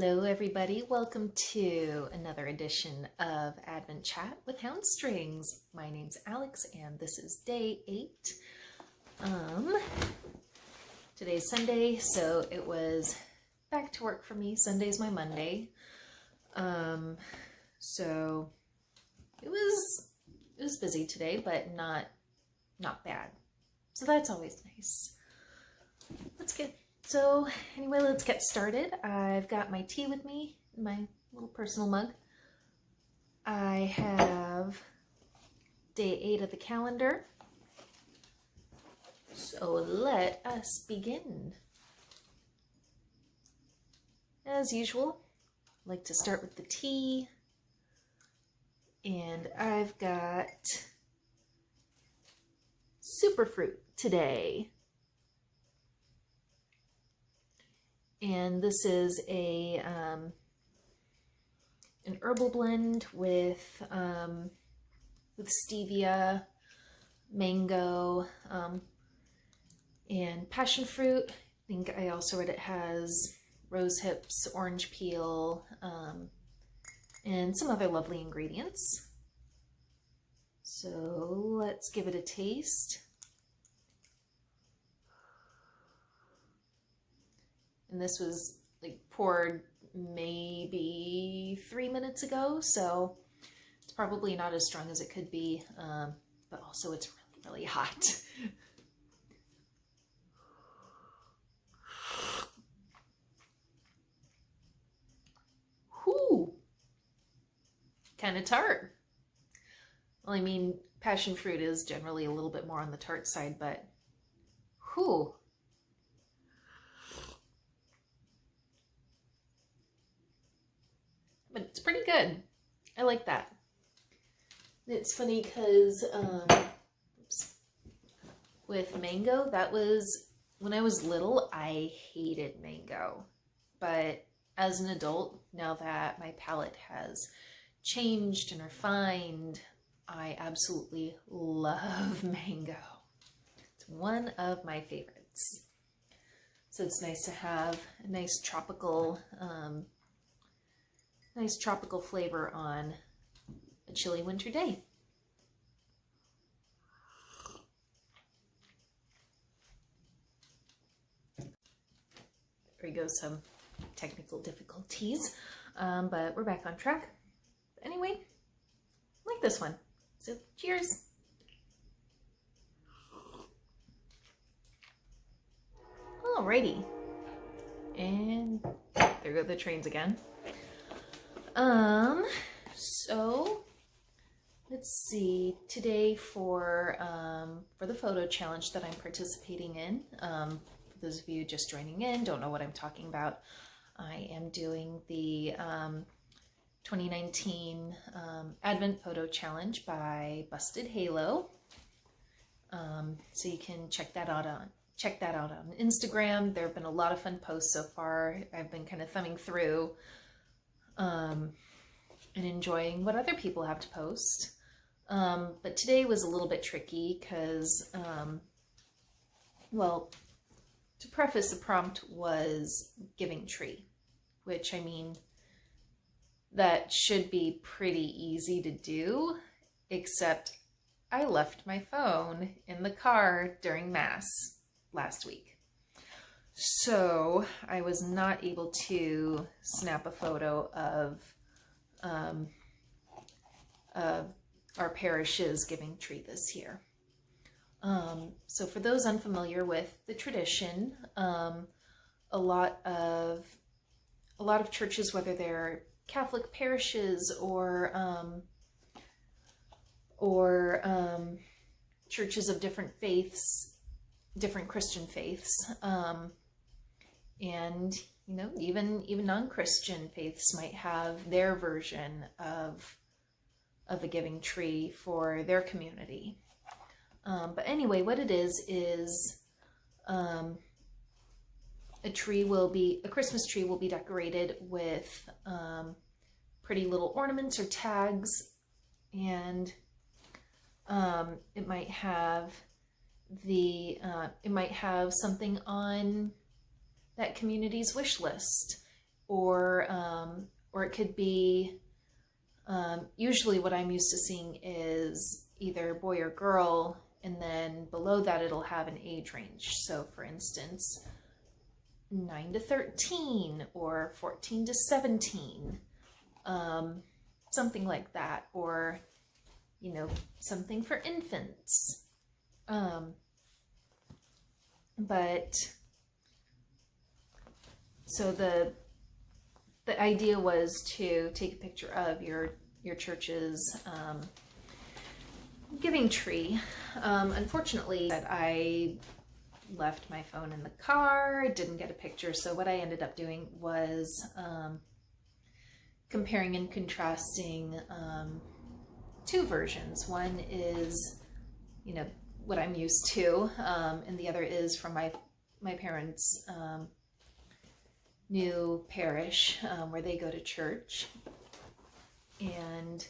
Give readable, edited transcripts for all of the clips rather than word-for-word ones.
Hello everybody, welcome to another edition of Advent Chat with Hound Strings. My name's Alex and this is day 8. Today's Sunday, so it was back to work for me. Sunday's my Monday. So it was busy today, but not bad. So that's always nice. So anyway, let's get started. I've got my tea with me, my little personal mug. I have day 8 of the calendar. So let us begin. As usual, I like to start with the tea. And I've got superfruit today. And this is an herbal blend with stevia, mango, and passion fruit. I think I also read it has rose hips, orange peel, and some other lovely ingredients. So let's give it a taste. And this was like poured maybe 3 minutes ago, so it's probably not as strong as it could be, but also it's really, really hot. Whew! Kind of tart. Well, I mean, passion fruit is generally a little bit more on the tart side, but whew! But it's pretty good. I like that. It's funny because with mango, that was, when I was little, I hated mango. But as an adult, now that my palate has changed and refined, I absolutely love mango. It's one of my favorites. So it's nice to have a nice tropical flavor on a chilly winter day. There we go, some technical difficulties, but we're back on track. Anyway, I like this one. So cheers. Alrighty. And there go the trains again. So let's see, today for the photo challenge that I'm participating in, for those of you just joining in, don't know what I'm talking about, I am doing the 2019 Advent Photo Challenge by Busted Halo. So you can check that out on Instagram. There have been a lot of fun posts so far. I've been kind of thumbing through and enjoying what other people have to post. But today was a little bit tricky because, well, to preface, the prompt was giving tree, which, I mean, that should be pretty easy to do, except I left my phone in the car during Mass last week. So I was not able to snap a photo of our parish's giving tree this year. So for those unfamiliar with the tradition, a lot of churches, whether they're Catholic parishes or churches of different faiths, different Christian faiths, and you know, even non-Christian faiths might have their version of a giving tree for their community. But anyway, what it is a Christmas tree will be decorated with pretty little ornaments or tags, and it might have something on that community's wish list. or it could be, usually what I'm used to seeing is either boy or girl, and then below that it'll have an age range. So for instance, 9 to 13 or 14 to 17, something like that, or, you know, something for infants. But so the idea was to take a picture of your church's giving tree. Unfortunately, that I left my phone in the car, didn't get a picture. So what I ended up doing was comparing and contrasting two versions. One is, you know, what I'm used to, and the other is from my parents' new parish, where they go to church. And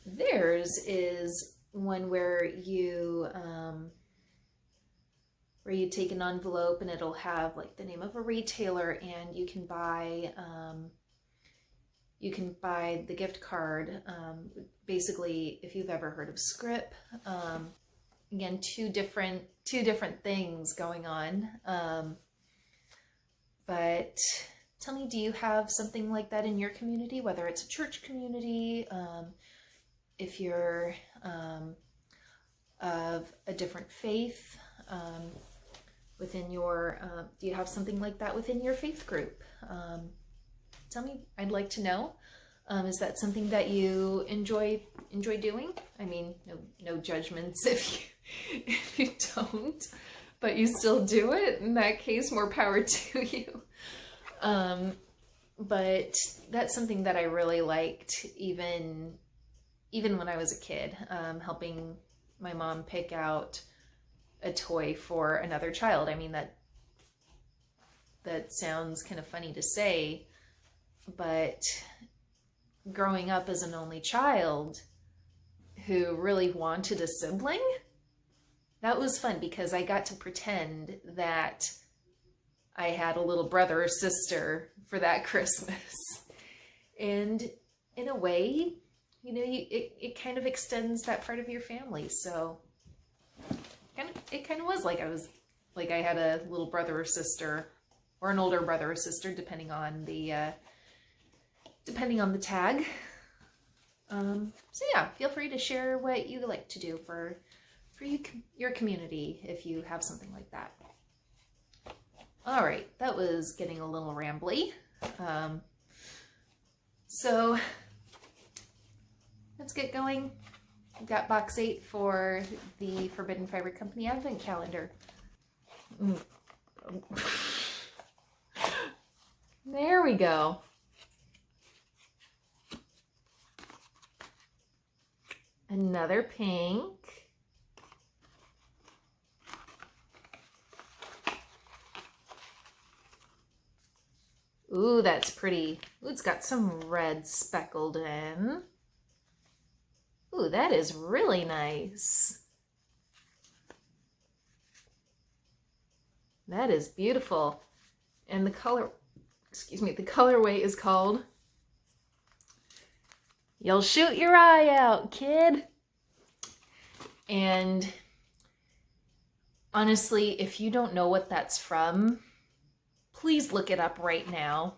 theirs is one where you take an envelope and it'll have like the name of a retailer, and you can buy the gift card. Basically, if you've ever heard of Scrip, again, two different things going on. But tell me, do you have something like that in your community, whether it's a church community, if you're of a different faith, within your, do you have something like that within your faith group? Tell me, I'd like to know. Is that something that you enjoy doing? I mean, no judgments if you don't, but you still do it. In that case, more power to you. But that's something that I really liked, even when I was a kid, helping my mom pick out a toy for another child. I mean, that sounds kind of funny to say, but growing up as an only child who really wanted a sibling, that was fun because I got to pretend that I had a little brother or sister for that Christmas. And in a way, you know, it kind of extends that part of your family. So it kind of was like I had a little brother or sister, or an older brother or sister, depending on the tag. So yeah, feel free to share what you like to do for your community if you have something like that. All right, that was getting a little rambly. So let's get going. We've got box 8 for the Forbidden Fiber Company Advent Calendar. There we go. Another pink. Ooh, that's pretty. Ooh, it's got some red speckled in. Ooh, that is really nice. That is beautiful. And the colorway is called You'll Shoot Your Eye Out, Kid. And honestly, if you don't know what that's from, please look it up right now.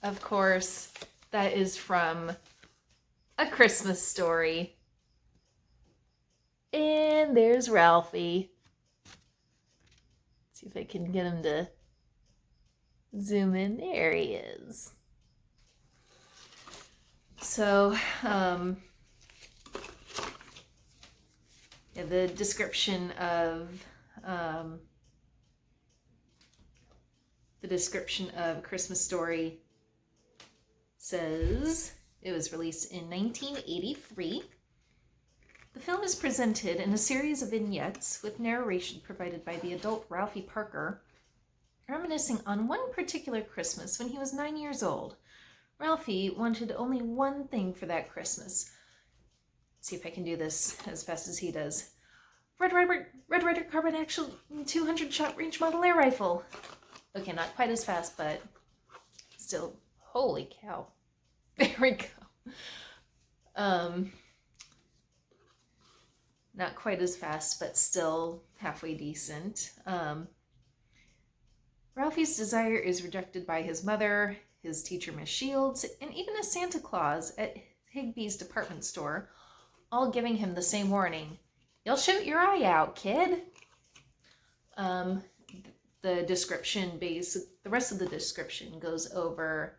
Of course, that is from A Christmas Story. And there's Ralphie. Let's see if I can get him to zoom in. There he is. So, yeah, the description of A Christmas Story says it was released in 1983. The film is presented in a series of vignettes with narration provided by the adult Ralphie Parker, reminiscing on one particular Christmas when he was 9 years old. Ralphie wanted only one thing for that Christmas. Let's see if I can do this as fast as he does. Red Ryder Carbine Action 200 shot range model air rifle. Okay, not quite as fast, but still, holy cow. There we go. Not quite as fast, but still halfway decent. Ralphie's desire is rejected by his mother, his teacher Miss Shields, and even a Santa Claus at Higbee's department store, all giving him the same warning. You'll shoot your eye out, kid. The rest of the description goes over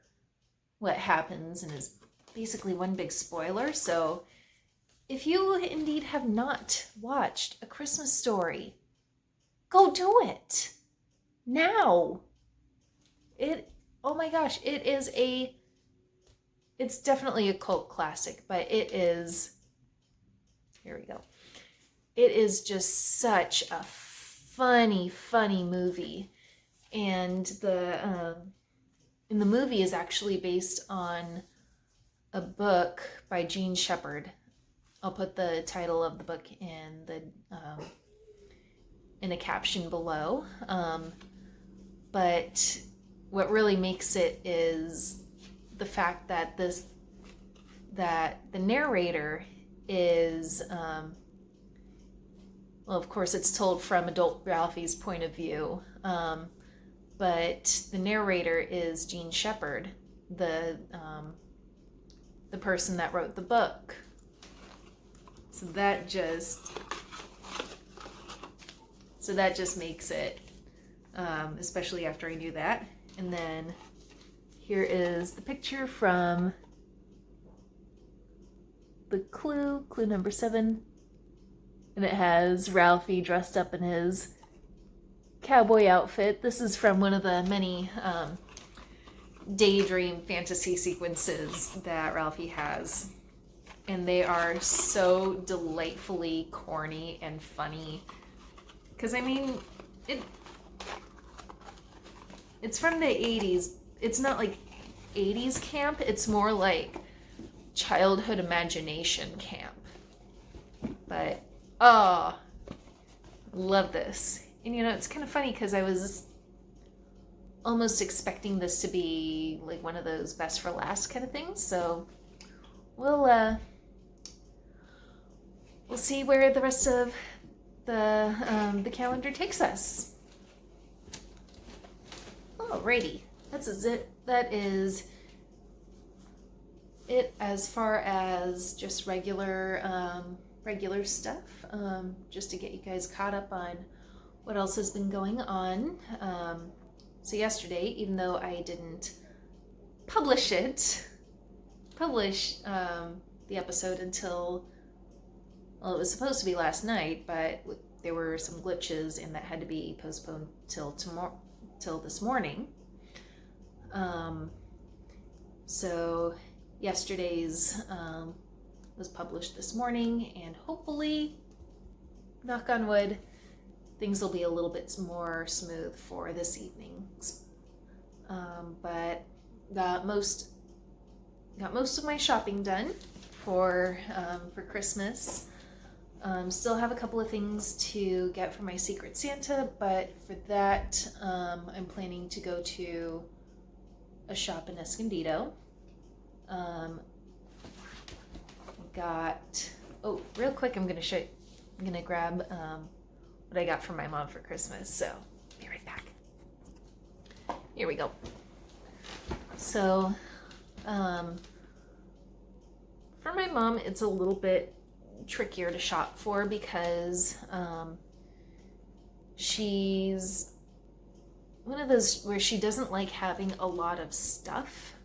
what happens and is basically one big spoiler. So if you indeed have not watched A Christmas Story, go do it now. Oh my gosh, it's definitely a cult classic, but here we go. It is just such a funny movie. And the movie is actually based on a book by Jean Shepherd. I'll put the title of the book in a caption below. But what really makes it is the fact that the narrator is, well, of course, it's told from adult Ralphie's point of view, but the narrator is Jean Shepherd, the person that wrote the book. So that just makes it, especially after I knew that. And then here is the picture from the clue number 7. And it has Ralphie dressed up in his cowboy outfit. This is from one of the many daydream fantasy sequences that Ralphie has. And they are so delightfully corny and funny. Because, I mean, it's from the 80s. It's not like 80s camp. It's more like childhood imagination camp. But, oh, love this. And, you know, it's kind of funny because I was almost expecting this to be like one of those best for last kind of things. So we'll see where the rest of the calendar takes us. Alrighty, that is it as far as just regular stuff, just to get you guys caught up on what else has been going on. So yesterday, even though I didn't publish the episode until, well, it was supposed to be last night, but there were some glitches and that had to be postponed till this morning. So yesterday's was published this morning, and hopefully, knock on wood, things will be a little bit more smooth for this evening. But got most of my shopping done for Christmas. Still have a couple of things to get for my Secret Santa, but for that, I'm planning to go to a shop in Escondido. Real quick, I'm gonna grab what I got for my mom for Christmas, so be right back. Here we go. So, for my mom, it's a little bit trickier to shop for because she's one of those where she doesn't like having a lot of stuff,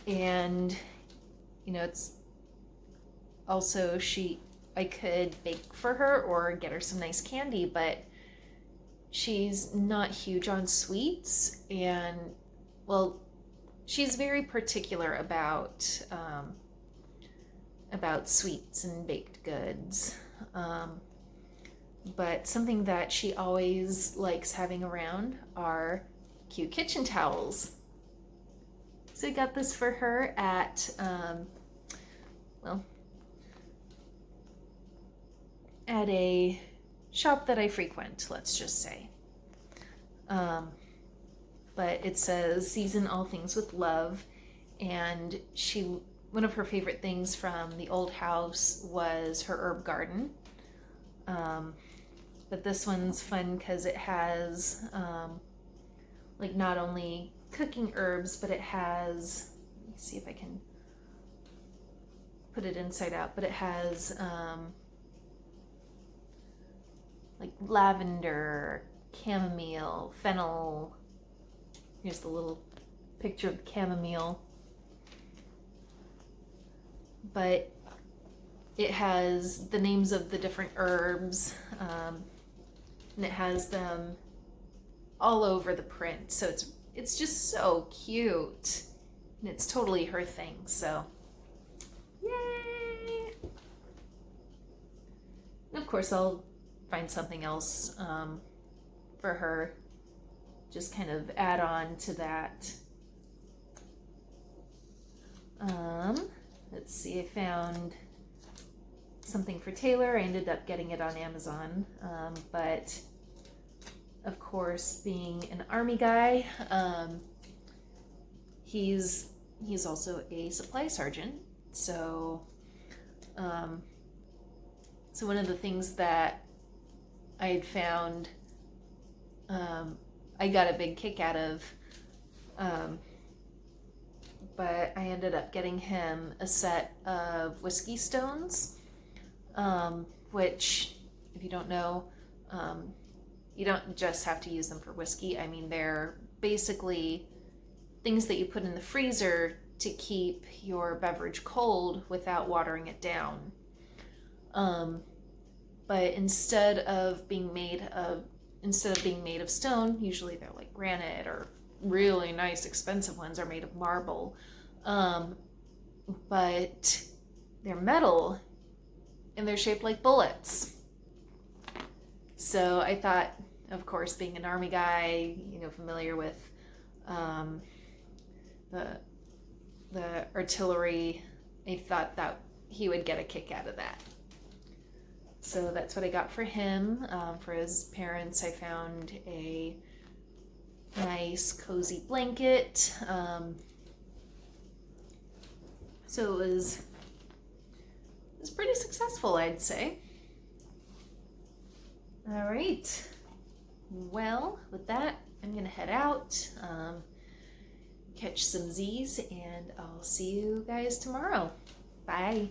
and you know, it's also I could bake for her or get her some nice candy, but she's not huge on sweets, and well, she's very particular about sweets and baked goods. But something that she always likes having around are cute kitchen towels. So I got this for her at, at a shop that I frequent, let's just say. But it says season all things with love, and one of her favorite things from the old house was her herb garden. But this one's fun because it has like not only cooking herbs, but it has, let me see if I can put it inside out, but it has like lavender, chamomile, fennel. Here's the little picture of the chamomile. But it has the names of the different herbs, and it has them all over the print. So it's just so cute, and it's totally her thing. So, yay! And of course, I'll find something else for her, just kind of add on to that. Let's see, I found something for Taylor. I ended up getting it on Amazon, but of course, being an Army guy, he's also a supply sergeant. So, so one of the things that I had found, I got a big kick out of, but I ended up getting him a set of whiskey stones, which, if you don't know, you don't just have to use them for whiskey. I mean, they're basically things that you put in the freezer to keep your beverage cold without watering it down. But instead of being made of stone, usually they're like granite, or really nice expensive ones are made of marble. But they're metal and they're shaped like bullets. So I thought, of course, being an Army guy, familiar with the artillery, I thought that he would get a kick out of that. So that's what I got for him. For his parents, I found a nice cozy blanket. So it was pretty successful, I'd say. All right. Well, with that, I'm gonna head out, catch some Z's, and I'll see you guys tomorrow. Bye.